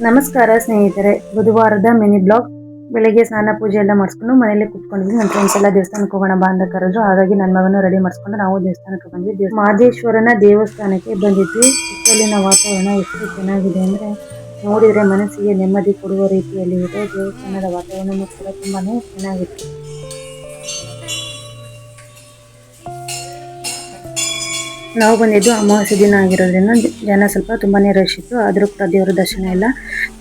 ನಮಸ್ಕಾರ ಸ್ನೇಹಿತರೆ, ಬುಧವಾರದ mini blog. ಬೆಳಗ್ಗೆ ಸ್ನಾನ ಪೂಜೆ ಎಲ್ಲ ಮಾಡಿಸ್ಕೊಂಡು ಮನೇಲಿ ಕುತ್ಕೊಂಡಿದ್ವಿ. ನನ್ನ ಫ್ರೆಂಡ್ಸ್ ಎಲ್ಲ ದೇವಸ್ಥಾನಕ್ಕೆ ಹೋಗೋಣ ಬಾ ಅಂತ ಕರೆದ್ರು. ಹಾಗಾಗಿ ನನ್ನ ಮಗನ ರೆಡಿ ಮಾಡಿಸ್ಕೊಂಡು ನಾವು ದೇವಸ್ಥಾನಕ್ಕೆ ಬಂದ್ವಿ. ಮಹದೇಶ್ವರನ ದೇವಸ್ಥಾನಕ್ಕೆ ಬಂದಿದ್ವಿ. ಸುತ್ತಲಿನ ವಾತಾವರಣ ಎಷ್ಟು ಚೆನ್ನಾಗಿದೆ ಅಂದ್ರೆ ನೋಡಿದ್ರೆ ಮನಸ್ಸಿಗೆ ನೆಮ್ಮದಿ ಕೊಡುವ ರೀತಿಯಲ್ಲಿ ಇದೆ. ದೇವಸ್ಥಾನದ ವಾತಾವರಣ ಕೂಡ ತುಂಬಾನೇ ಚೆನ್ನಾಗಿತ್ತು. ನಾವು ಬಂದಿದ್ದು ಅಮಾವಾಸ್ಯೆ ದಿನ ಆಗಿರೋದ್ರಿಂದ ಜನ ಸ್ವಲ್ಪ ತುಂಬಾನೇ ರಶ್ ಇತ್ತು. ಆದರೂ ಕೂಡ ದೇವರ ದರ್ಶನ ಎಲ್ಲ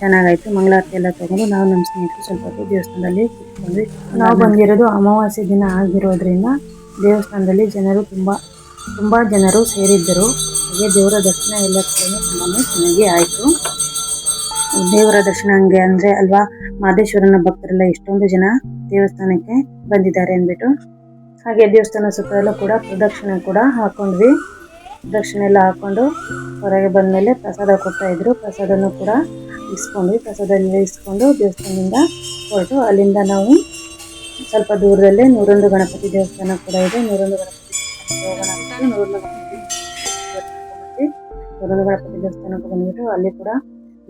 ಚೆನ್ನಾಗಾಯ್ತು. ಮಂಗಳಾರತಿ ಎಲ್ಲ ತಗೊಂಡು ನಾವು ನಮ್ಮ ಸ್ನೇಹಿತರು ಸ್ವಲ್ಪ ಹೊತ್ತು ದೇವಸ್ಥಾನದಲ್ಲಿ ಕೂತ್ಕೊಂಡ್ವಿ. ನಾವು ಬಂದಿರೋದು ಅಮಾವಾಸ್ಯೆ ದಿನ ಆಗಿರೋದ್ರಿಂದ ದೇವಸ್ಥಾನದಲ್ಲಿ ತುಂಬಾ ಜನರು ಸೇರಿದ್ದರು. ಹಾಗೆ ದೇವರ ದರ್ಶನ ಎಲ್ಲ ಕೂಡ ತುಂಬಾನೇ ಚೆನ್ನಾಗಿ ಆಯ್ತು. ದೇವರ ದರ್ಶನ ಹಂಗೆ ಅಂದ್ರೆ ಅಲ್ವಾ, ಮಹದೇಶ್ವರನ ಭಕ್ತರೆಲ್ಲ ಎಷ್ಟೊಂದು ಜನ ದೇವಸ್ಥಾನಕ್ಕೆ ಬಂದಿದ್ದಾರೆ ಅಂದ್ಬಿಟ್ಟು. ಹಾಗೆ ದೇವಸ್ಥಾನ ಸುತ್ತಲೂ ಕೂಡ ಪ್ರದಕ್ಷಿಣೆ ಕೂಡ ಹಾಕೊಂಡ್ವಿ. ಪ್ರದಕ್ಷಿಣೆ ಎಲ್ಲ ಹಾಕೊಂಡು ಹೊರಗೆ ಬಂದ್ಮೇಲೆ ಪ್ರಸಾದ ಕೊಡ್ತಾ ಇದ್ರು. ಪ್ರಸಾದನೂ ಕೂಡ ಇಸ್ಕೊಂಡ್ವಿ. ಪ್ರಸಾದ ಇಸ್ಕೊಂಡು ದೇವಸ್ಥಾನದಿಂದ ಹೊರಟು ಅಲ್ಲಿಂದ ನಾವು ಸ್ವಲ್ಪ ದೂರದಲ್ಲೇ ನೂರೊಂದು ಗಣಪತಿ ದೇವಸ್ಥಾನ ಕೂಡ ಇದೆ. ನೂರೊಂದು ಗಣಪತಿ ದೇವಸ್ಥಾನಕ್ಕೆ ಬಂದ್ಬಿಟ್ಟು ಅಲ್ಲಿ ಕೂಡ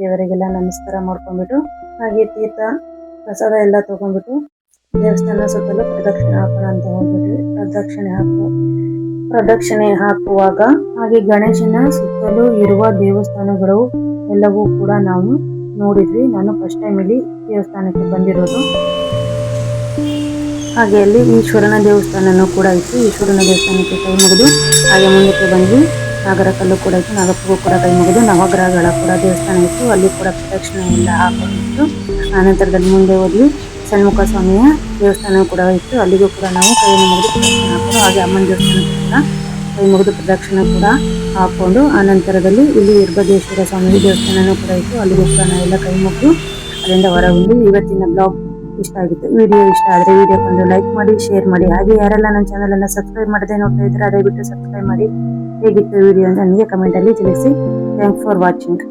ದೇವರಿಗೆಲ್ಲ ನಮಸ್ಕಾರ ಮಾಡ್ಕೊಂಡ್ಬಿಟ್ಟು ಹಾಗೆ ತೀರ್ಥ ಪ್ರಸಾದ ಎಲ್ಲ ತಗೊಂಡ್ಬಿಟ್ಟು ದೇವಸ್ಥಾನ ಸುತ್ತಲೂ ಪ್ರದಕ್ಷಿಣೆ ಹಾಕೋಣ ಅಂತ ಹೋಗ್ಬಿಟ್ವಿ. ಪ್ರದಕ್ಷಿಣೆ ಹಾಕುವಾಗ ಹಾಗೆ ಗಣೇಶನ ಸುತ್ತಲೂ ಇರುವ ದೇವಸ್ಥಾನಗಳು ಎಲ್ಲವೂ ಕೂಡ ನಾವು ನೋಡಿದ್ವಿ. ನಾನು ಫಸ್ಟ್ ಟೈಮ್ ಇಲ್ಲಿ ದೇವಸ್ಥಾನಕ್ಕೆ ಬಂದಿರೋದು. ಹಾಗೆ ಅಲ್ಲಿ ಈಶ್ವರನ ದೇವಸ್ಥಾನನೂ ಕೂಡ ಇತ್ತು. ಈಶ್ವರನ ದೇವಸ್ಥಾನಕ್ಕೆ ಕೈ ಮುಗಿದು ಹಾಗೆ ಮುಂದಕ್ಕೆ ಬಂದ್ವಿ. ನಾಗರಕಲ್ಲು ಕೂಡ ಇತ್ತು. ನಾಗಪ್ಪಗೂ ಕೂಡ ಕೈ ಮುಗಿದು ನವಗ್ರಹಗಳ ಕೂಡ ದೇವಸ್ಥಾನ ಇತ್ತು. ಅಲ್ಲಿ ಕೂಡ ಪ್ರದಕ್ಷಿಣೆ ಎಲ್ಲ ಹಾಕೊಂಡಿತ್ತು. ಆನಂತರದಲ್ಲಿ ಮುಂದೆ ಹೋದ್ವಿ. ಷಣ್ಮುಖ ಸ್ವಾಮಿಯ ದೇವಸ್ಥಾನ ಕೂಡ ಇತ್ತು. ಅಲ್ಲಿಗೂ ಕೂಡ ನಾವು ಕೈಯನ್ನು ಮುಗಿದು ಪ್ರದಕ್ಷಿಣೆ ಹಾಕೊಂಡು ಹಾಗೆ ಅಮ್ಮನ ದೇವಸ್ಥಾನಕ್ಕೂ ಕೂಡ ಕೈ ಮುಗಿದು ಪ್ರದಕ್ಷಿಣೆ ಕೂಡ ಹಾಕೊಂಡು ಆನಂತರದಲ್ಲಿ ಇಲ್ಲಿ ವೀರಭದ್ರೇಶ್ವರ ಸ್ವಾಮಿ ದೇವಸ್ಥಾನನೂ ಕೂಡ ಇತ್ತು. ಅಲ್ಲಿಗೂ ಕೂಡ ನಾವೆಲ್ಲ ಕೈ ಮುಗಿದು ಅಲ್ಲಿಂದ ಹೊರಬಂದು ಇವತ್ತಿನ ಬ್ಲಾಗ್ ಇಷ್ಟ ಆಗಿತ್ತು. ವಿಡಿಯೋ ಇಷ್ಟ ಆದರೆ ವಿಡಿಯೋಕ್ಕೊಂದು ಲೈಕ್ ಮಾಡಿ, ಶೇರ್ ಮಾಡಿ. ಹಾಗೆ ಯಾರೆಲ್ಲ ನನ್ನ ಚಾನಲ್ ಅನ್ನು ಸಬ್ಸ್ಕ್ರೈಬ್ ಮಾಡದೆ ನೋಡ್ತಾ ಇದ್ರೆ ದಯವಿಟ್ಟು ಸಬ್ಸ್ಕ್ರೈಬ್ ಮಾಡಿ. ಹೇಗಿತ್ತು ವಿಡಿಯೋ ಅಂತ ನನಗೆ ಕಮೆಂಟ್ ಅಲ್ಲಿ ತಿಳಿಸಿ. Thanks for watching.